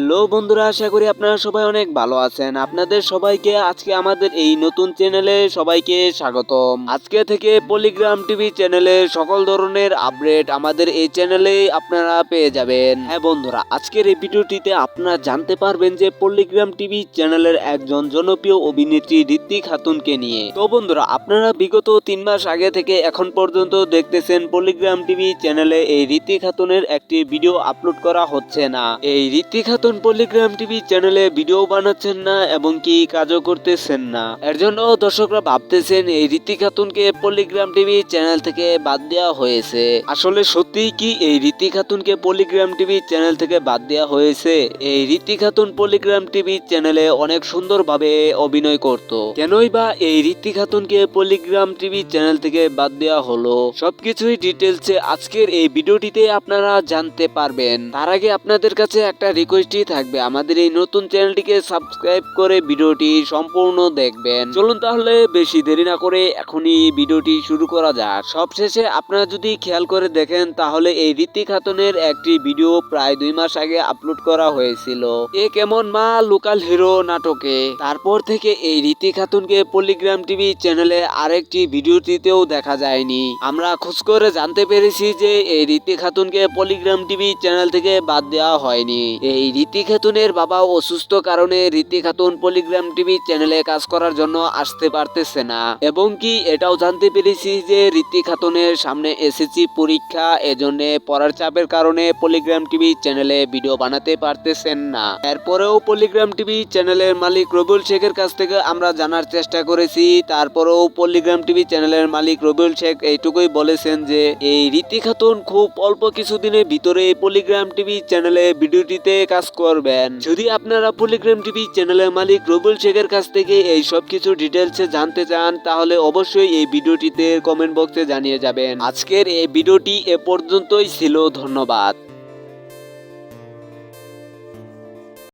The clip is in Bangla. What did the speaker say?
হ্যালো বন্ধুরা, আশা করি আপনারা সবাই অনেক ভালো আছেন। আপনাদের সবাইকে আজকে আমাদের এই নতুন চ্যানেলে সবাইকে স্বাগতম। আজকে থেকে পলিগ্রাম টিভি চ্যানেলের সকল ধরনের আপডেট আমাদের এই চ্যানেলেই আপনারা পেয়ে যাবেন। হ্যাঁ বন্ধুরা, আজকের এই ভিডিওটিতে আপনারা জানতে পারবেন যে পলিগ্রাম টিভি চ্যানেলের একজন জনপ্রিয় অভিনেত্রী ঋত্বিক খাতুনকে নিয়ে। তো বন্ধুরা, আপনারা বিগত 3 মাস আগে থেকে এখন পর্যন্ত দেখতেছেন পলিগ্রাম টিভি চ্যানেলে এই ঋত্বিক খাতুনের একটি ভিডিও আপলোড করা হচ্ছে না। এই ঋত্বিক খাতুন পলিগ্রাম টিভি চ্যানেলে ভিডিও বানাচ্ছেন না এবং কি কাজও করতেছেন না। এর জন্য দর্শকরা ভাবতেছেন এই ঋত্বিক খাতুনকে পলিগ্রাম টিভি চ্যানেল থেকে বাদ দেওয়া হয়েছে। আসলে সত্যিই কি এই ঋত্বিক খাতুনকে পলিগ্রাম টিভি চ্যানেল থেকে বাদ দেওয়া হয়েছে? এই ঋত্বিক খাতুন পলিগ্রাম টিভি চ্যানেলে অনেক সুন্দরভাবে অভিনয় করত, কেনই বা এই ঋত্বিক খাতুনকে পলিগ্রাম টিভি চ্যানেল থেকে বাদ দেওয়া হলো? সবকিছুই ডিটেলসে আজকের এই ভিডিওটিতে আপনারা জানতে পারবেন। তার আগে আপনাদের কাছে একটা রিকোয়েস্টই থাকবে, আমাদের এই নতুন চ্যানেলটিকে সাবস্ক্রাইব করে ভিডিওটি সম্পূর্ণ দেখবেন। চলুন তাহলে বেশি দেরি না করে এখনই ভিডিওটি শুরু করা যাক। সবশেষে আপনারা যদি খেয়াল করে দেখেন তাহলে এই ঋত্বিক খাতুনের একটি ভিডিও প্রায় 2 মাস আগে আপলোড করা হয়েছিল, এ কেমন মা লোকাল হিরো নাটকে। তারপর থেকে এই ঋত্বিক খাতুনকে পলিগ্রাম টিভি চ্যানেলে আরেকটি ভিডিওটিতেও দেখা যায়নি। আমরা খোঁজ করে জানতে পেরেছি যে এই ঋত্বিক খাতুনকে পলিগ্রাম টিভি চ্যানেল থেকে বাদ দেওয়া হয়নি। এই ঋত্বিক খাতুনের বাবা অসুস্থ কারণে ঋত্বিক খাতুন পলিগ্রাম টিভি চ্যানেলে কাজ করার জন্য আসতে পারতেছে না, এবং কি এটাও জানতে পেরেছি যে ঋত্বিক খাতুনের সামনে এসএসসি পরীক্ষা, এজন্য পড়ার চাপের কারণে পলিগ্রাম টিভি চ্যানেলে ভিডিও বানাতে পারতেছেন না। এরপরেও পলিগ্রাম টিভি চ্যানেলের মালিক রবিউল শেখের কাছ থেকে আমরা জানার চেষ্টা করেছি, তারপরেও পলিগ্রাম টিভি চ্যানেলের মালিক রবিউল শেখ এইটুকুই বলেছেন যে এই ঋত্বিক খাতুন খুব অল্প কিছুদিনের ভিতরে পলিগ্রাম টিভি চ্যানেলে ভিডিওটিতে কাজ করবেন। যদি আপনারা পলিগ্রাম টিভি চ্যানেলের মালিক রবিউল শেখের কাছ থেকে এই সব কিছু ডিটেলসে জানতে চান তাহলে অবশ্যই এই ভিডিওটিতে কমেন্ট বক্সে জানিয়ে যাবেন। আজকের এই ভিডিওটি এ পর্যন্তই ছিল, ধন্যবাদ।